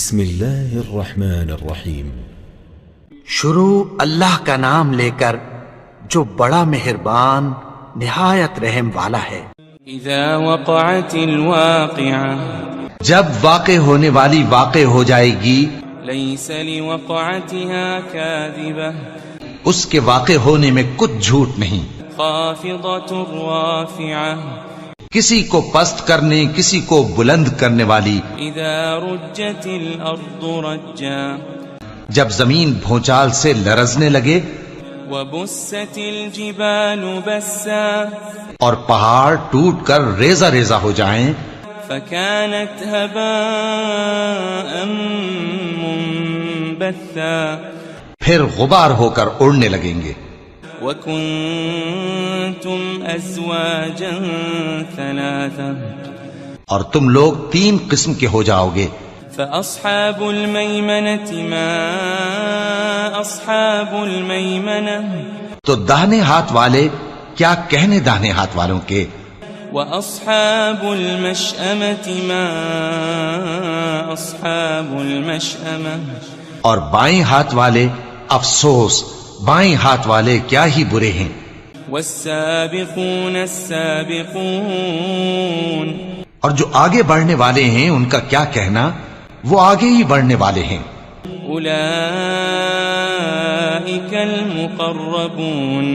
بسم اللہ الرحمن الرحیم۔ شروع اللہ کا نام لے کر جو بڑا مہربان نہایت رحم والا ہے۔ اذا وقعت الواقعہ، جب واقع ہونے والی واقع ہو جائے گی، لیس لوقعتها کاذبہ، اس کے واقع ہونے میں کچھ جھوٹ نہیں۔ خافضۃ رافعہ، کسی کو پست کرنے کسی کو بلند کرنے والی۔ اذا رجت الارض رجا، جب زمین بھونچال سے لرزنے لگے، وبست الجبال بسا، اور پہاڑ ٹوٹ کر ریزہ ریزہ ہو جائیں، فكانت هباء منبثا، پھر غبار ہو کر اڑنے لگیں گے۔ وكنتم ازواجا ثلاثا، اور تم لوگ 3 قسم کے ہو جاؤ گے۔ فاصحاب المیمنة ما اصحاب المیمنة، تو داہنے ہاتھ والے کیا کہنے داہنے ہاتھ والوں کے، واصحاب المشأمة ما اصحاب المشأمة، اور بائیں ہاتھ والے افسوس بائیں ہاتھ والے کیا ہی برے ہیں۔ والسابقون السابقون، اور جو آگے بڑھنے والے ہیں ان کا کیا کہنا، وہ آگے ہی بڑھنے والے ہیں۔ اولئک المقربون،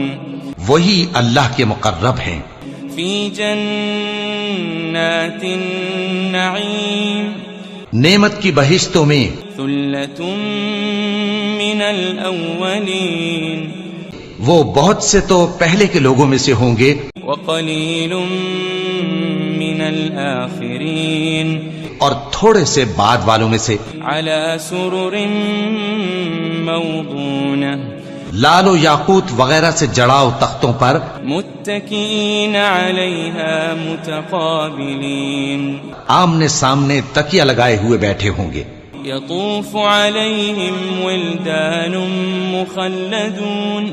وہی اللہ کے مقرب ہیں۔ فی جنات النعیم، نعمت کی بہشتوں میں۔ ثلۃ من الاولین، وہ بہت سے تو پہلے کے لوگوں میں سے ہوں گے، وقلیل من الآخرین، اور تھوڑے سے بعد والوں میں سے۔ علی سرر موضونہ، لال و یاقوت وغیرہ سے جڑاؤ تختوں پر، متکئین علیہا متقابلین، آمنے سامنے تکیہ لگائے ہوئے بیٹھے ہوں گے۔ یطوف علیہم ولدان مخلدون،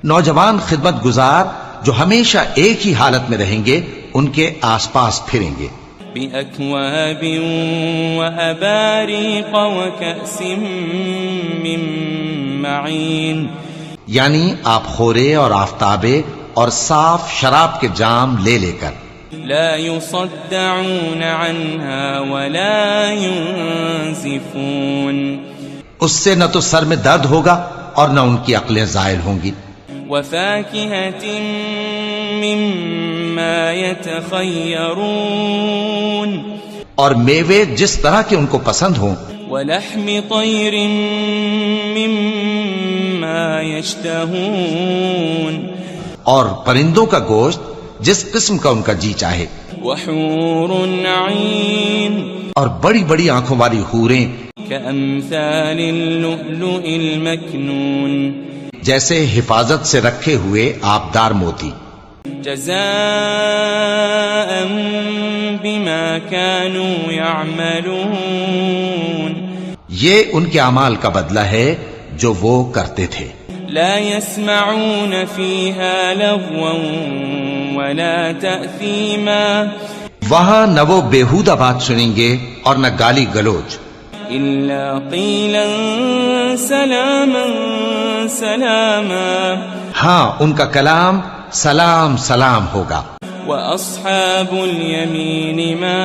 نوجوان خدمت گزار جو ہمیشہ ایک ہی حالت میں رہیں گے ان کے آس پاس پھریں گے۔ بأکواب وأباریق وکأس من معین، یعنی آپ خورے اور آفتابے اور صاف شراب کے جام لے لے کر۔ لا يصدعون عنها ولا ينزفون، اس سے نہ تو سر میں درد ہوگا اور نہ ان کی عقلیں زائل ہوں گی۔ وفاكهة مما يتخيرون، اور میوے جس طرح کے ان کو پسند ہوں۔ ولحم طير مما يشتهون، اور پرندوں کا گوشت جس قسم کا ان کا جی چاہے۔ وحور عين، اور بڑی بڑی آنکھوں والی حوریں، كأمثال اللؤلؤ المكنون، جیسے حفاظت سے رکھے ہوئے آبدار موتی۔ جزاء بما كانوا يعملون، یہ ان کے اعمال کا بدلہ ہے جو وہ کرتے تھے۔ لا يسمعون فيها لغوا ولا تأثيما، وہاں نہ وہ بیہودہ بات سنیں گے اور نہ گالی گلوچ، إلا قيلا سلاما سلاما، ہاں ان کا کلام سلام سلام ہوگا۔ وأصحاب اليمين ما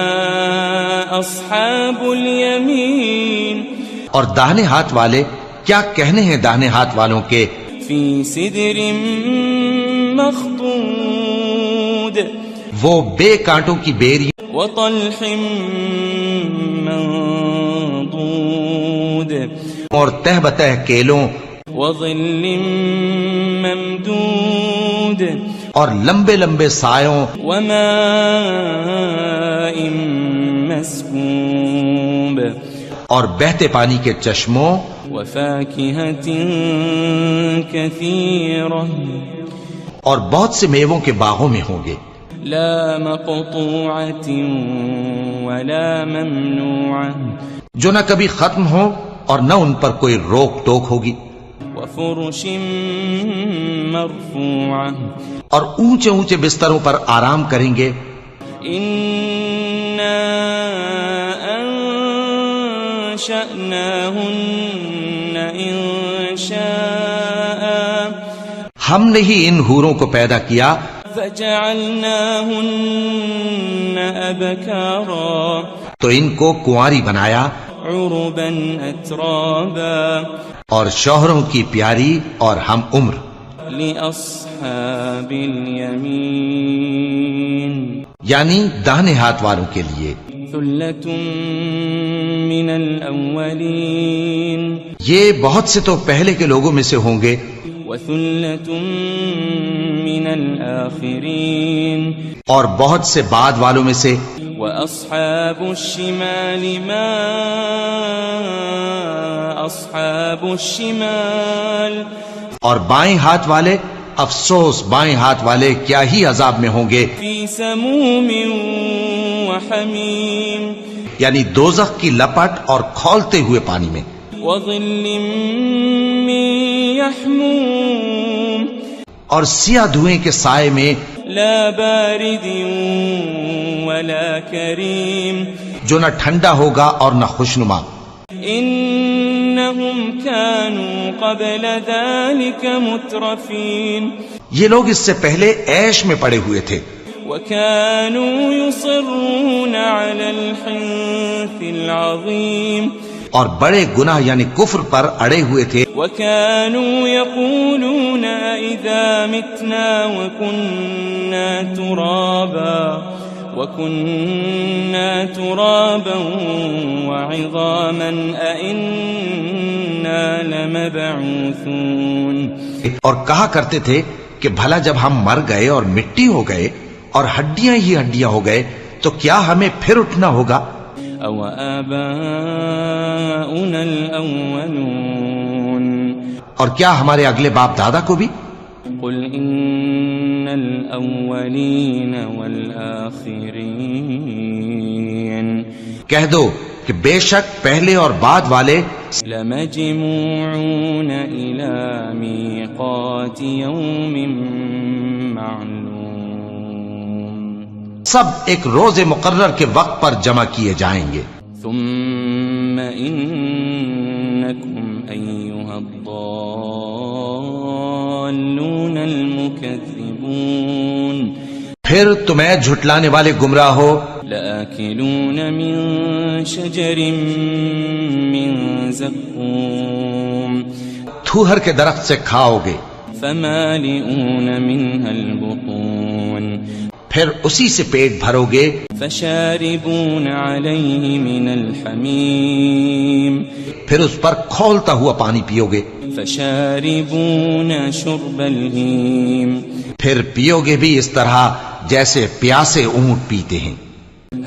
أصحاب اليمين، اور داہنے ہاتھ والے کیا کہنے ہیں داہنے ہاتھ والوں کے، في سدر مخضود، وہ بے کانٹوں کی بیری، وطلح منضود، اور تہ بتہ کیلوں، وظل ممدود، اور لمبے لمبے سایوں، وماء مسكوب، اور بہتے پانی کے چشموں، وفاكهة كثيرة، اور بہت سے میووں کے باغوں میں ہوں گے۔ لا مقطوعة ولا ممنوعة، جو نہ کبھی ختم ہو اور نہ ان پر کوئی روک ٹوک ہوگی۔ وفرش مرفوعة، اور اونچے اونچے بستروں پر آرام کریں گے۔ إنا وأنشأناهن إنشاء ہم نے ہی ان حوروں کو پیدا کیا فجعلناهن أبكارا تو ان کو کنواری بنایا عربا أترابا اور شوہروں کی پیاری اور ہم عمر لأصحاب اليمين یعنی داہنے ہاتھ والوں کے لیے ثلة من الأولين یہ بہت سے تو پہلے کے لوگوں میں سے ہوں گے وثلة من الآخرين اور بہت سے بعد والوں میں سے وأصحاب الشمال ما أصحاب الشمال اور بائیں ہاتھ والے افسوس بائیں ہاتھ والے کیا ہی عذاب میں ہوں گے في سموم وحميم یعنی دوزخ کی لپٹ اور کھولتے ہوئے پانی میں وظل من يحموم اور سیاہ دھوئیں کے سائے میں لا بارد ولا كريم جو نہ ٹھنڈا ہوگا اور نہ خوشنما إنهم كانوا قبل ذلك مترفين یہ لوگ اس سے پہلے عیش میں پڑے ہوئے تھے وكانوا يصرون على الحنث العظيم اور بڑے گناہ یعنی کفر پر اڑے ہوئے تھے وكانوا يقولون إذا متنا وكنا ترابا وعظاما أئنا لمبعوثون اور کہا کرتے تھے کہ بھلا جب ہم مر گئے اور مٹی ہو گئے اور ہڈیاں ہی ہڈیاں ہو گئے تو کیا ہمیں پھر اٹھنا ہوگا أو آباؤنا الأولون اور کیا ہمارے اگلے باپ دادا کو بھی قل إن الأولين والآخرين کہہ دو کہ بے شک پہلے اور بعد والے لمجموعون إلى ميقات يوم معلوم سب ایک روز مقرر کے وقت پر جمع کیے جائیں گے ثم إنكم أيها الضالون المكذبون پھر تمہیں جھٹلانے والے گمراہ ہو لآكلون من شجر من زقوم تھوہر کے درخت سے کھاؤ گے فمالئون منها البطون پھر اسی سے پیٹ بھرو گے فشاربون عليه من الحميم پھر اس پر کھولتا ہوا پانی پیو گے فشاربون شرب الهيم پھر پیو گے بھی اس طرح جیسے پیاسے اونٹ پیتے ہیں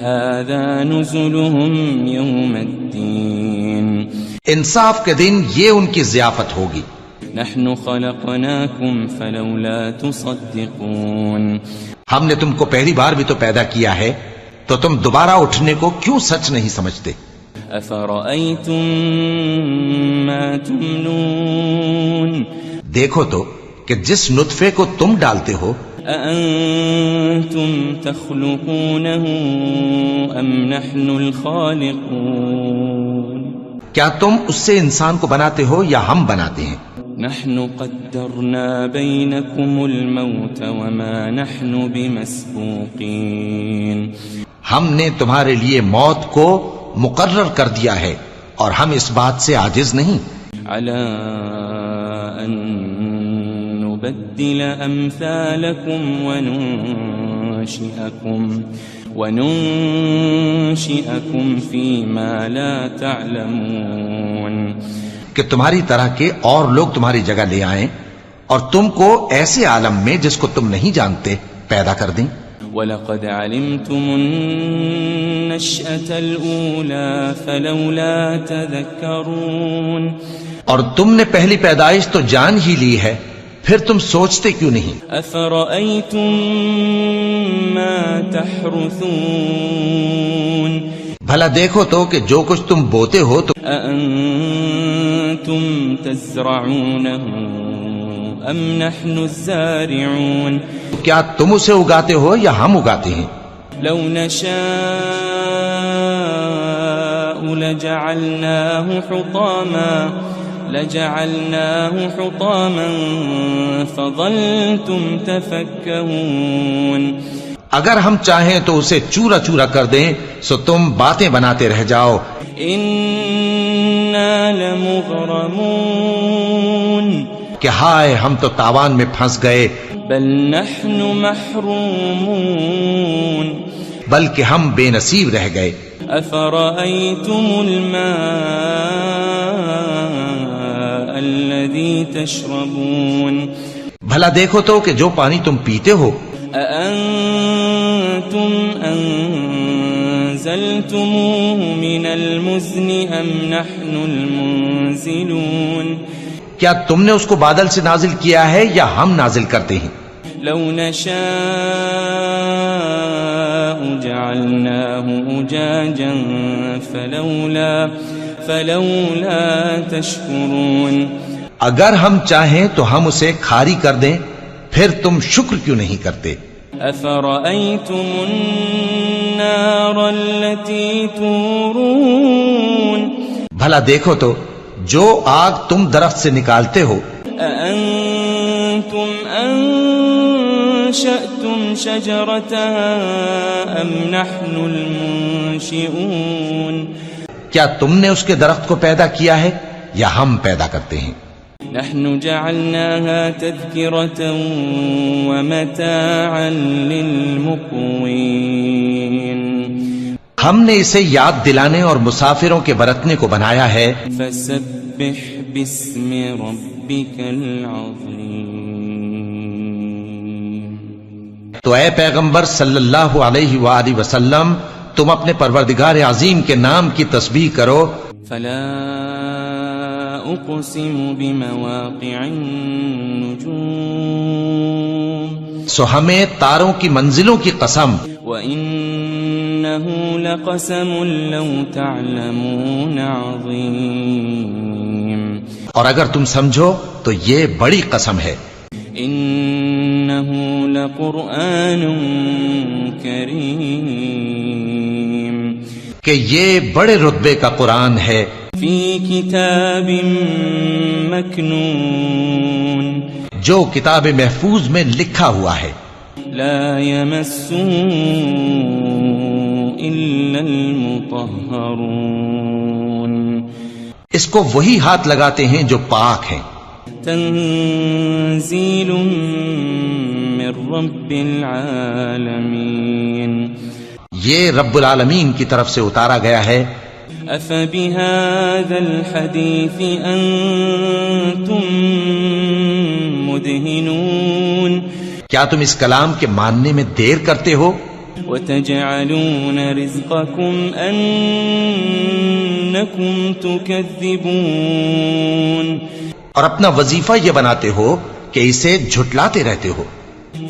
هذا نزلهم يوم الدين انصاف کے دن یہ ان کی ضیافت ہوگی نحن خلقناكم فلولا تصدقون ہم نے تم کو پہلی بار بھی تو پیدا کیا ہے تو تم دوبارہ اٹھنے کو کیوں سچ نہیں سمجھتے أفرأيتم ما تمنون دیکھو تو کہ جس نطفے کو تم ڈالتے ہو أأنتم تخلقونه أم نحن الخالقون کیا تم اس سے انسان کو بناتے ہو یا ہم بناتے ہیں نحن قدرنا بينكم الموت وما نحن بمسبوقين ہم نے تمہارے لیے موت کو مقرر کر دیا ہے اور ہم اس بات سے عاجز نہیں على أن نبدل أمثالكم وننشئكم فيما لا تعلمون کہ تمہاری طرح کے اور لوگ تمہاری جگہ لے آئیں اور تم کو ایسے عالم میں جس کو تم نہیں جانتے پیدا کر دیں وَلَقَدْ عَلِمْتُمُ النَّشْأَةَ الْأُولَى فَلَوْلَا تَذَكَّرُونَ اور تم نے پہلی پیدائش تو جان ہی لی ہے پھر تم سوچتے کیوں نہیں أَفَرَأَيْتُم مَّا تَحْرُثُونَ بھلا دیکھو تو کہ جو کچھ تم بوتے ہو تو أَأَنتُمْ تَزْرَعُونَهُ أَمْ نَحْنُ الزَّارِعُونَ کیا تم اسے اگاتے ہو یا ہم اگاتے ہیں لو نشاء لجعلناه حطاما فظلتم تفكهون. اگر ہم چاہیں تو اسے چورا چورا کر دیں سو تم باتیں بناتے رہ جاؤ. انا لمغرمون. کہ ہائے ہم تو تاوان میں پھنس گئے. بل نحن محرومون. بلکہ ہم بے نصیب رہ گئے. افرأيتم الماء الذي تشربون. بھلا دیکھو تو کہ جو پانی تم پیتے ہو. أأنتم أنزلتموه من المزن أم نحن المنزلون. کیا تم نے اس کو بادل سے نازل کیا ہے یا ہم نازل کرتے ہیں؟ لو نشاء جعلناه أجاجا فلولا تشكرون. اگر ہم چاہیں تو ہم اسے کھاری کر دیں پھر تم شکر کیوں نہیں کرتے؟ أفرأيتم النار التي تورون. بھلا دیکھو تو جو آگ تم درخت سے نکالتے ہو. أأنتم أنشأتم شجرتها أم نحن المنشئون. کیا تم نے اس کے درخت کو پیدا کیا ہے یا ہم پیدا کرتے ہیں؟ نحن جعلناها تذكرة ومتاعا للمقوين. ہم نے اسے یاد دلانے اور مسافروں کے برتنے کو بنایا ہے. فسبح باسم ربك العظيم. تو اے پیغمبر صلی اللہ علیہ وآلہ وسلم تم اپنے پروردگار عظیم کے نام کی تسبیح کرو. فلا اقسم بمواقع النجوم. سو ہمیں تاروں کی منزلوں کی قسم. وَإِنَّهُ لَقَسَمٌ لَوْ تَعْلَمُونَ عَظِيمٌ. اور اگر تم سمجھو تو یہ بڑی قسم ہے. إِنَّهُ لَقُرْآنٌ كَرِيمٌ. کہ یہ بڑے رتبے کا قرآن ہے. فِي كِتَابٍ مَكْنُونٍ. جو کتاب محفوظ میں لکھا ہوا ہے. لا يمسه إلا المطهرون. اس کو وہی ہاتھ لگاتے ہیں جو پاک ہیں. تنزيل من رب العالمين. یہ رب العالمین کی طرف سے اتارا گیا ہے. أفبهذا الحديث أنتم مدهنون. کیا تم اس کلام کے ماننے میں دیر کرتے ہو؟ وتجعلون رزقكم أنكم تكذبون. اور اپنا وظیفہ یہ بناتے ہو کہ اسے جھٹلاتے رہتے ہو.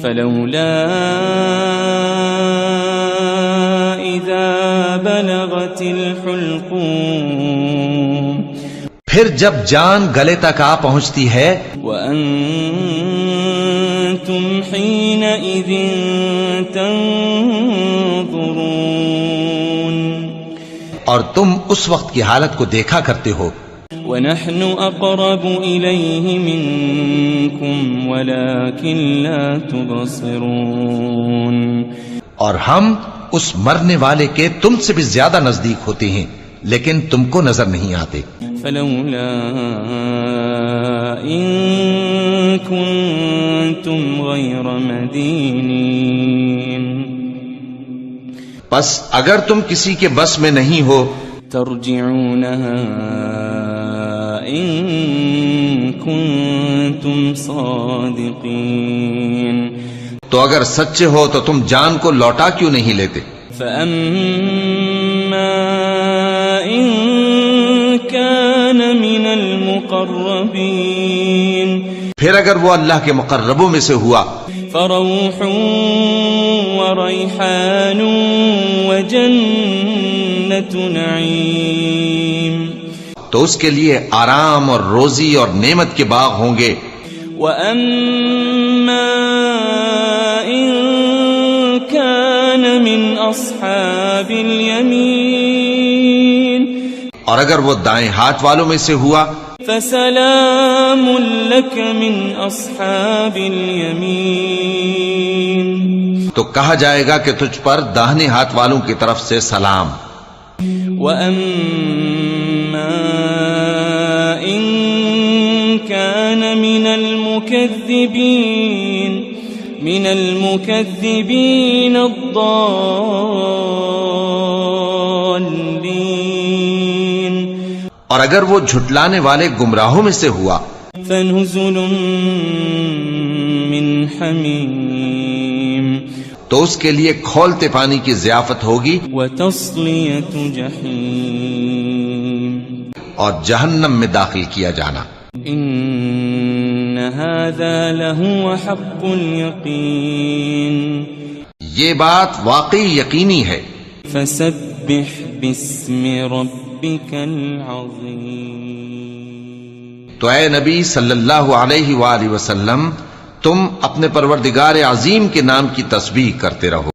فلولا إذا بلغت الحلقوم. پھر جب جان گلے تک آ پہنچتی ہے. وأنتم حينئذ تنظرون. اور تم اس وقت کی حالت کو دیکھا کرتے ہو. ونحن أقرب إليه منكم ولكن لا تبصرون. اور ہم اس مرنے والے کے تم سے بھی زیادہ نزدیک ہوتے ہیں لیکن تم کو نظر نہیں آتے. فلولا إن كنتم غير مدينين. پس اگر تم کسی کے بس میں نہیں ہو ترجعونها إن كنتم صادقين. تو اگر سچے ہو تو تم جان کو لوٹا کیوں نہیں لیتے؟ فأما إن كان من المقربين. پھر اگر وہ اللہ کے مقربوں میں سے ہوا فروح وريحان وجنة نعيم. تو اس کے لیے آرام اور روزی اور نعمت کے باغ ہوں گے. وَأَمَّا إِن كَانَ مِنْ أَصْحَابِ الْيَمِينِ اور اگر وہ دائیں ہاتھ والوں میں سے ہوا فسلام لك من اصحاب اليمين تو کہا جائے گا کہ تجھ پر داہنے ہاتھ والوں کی طرف سے سلام. وَأَمَّا إِن كَانَ مِنَ الْمُكَذِّبِينَ الضَّالِّينَ اور اگر وہ جھٹلانے والے گمراہوں میں سے ہوا فَنُزُلٌ مِّنْ حَمِيمٍ تو اس کے لیے کھولتے پانی کی ضیافت ہوگی وَتَصْلِيَةُ جَحِيمٍ اور جہنم میں داخل کیا جانا. إِنَّ هَذَا لَهُوَ حَقُّ الْيَقِينِ یہ بات واقعی یقینی ہے. فَسَبِّحْ بِاسْمِ رَبِّكَ الْعَظِيمِ تو اے نبی صلی اللہ علیہ وآلہ وسلم تم اپنے پروردگار عظیم کے نام کی تسبیح کرتے رہو.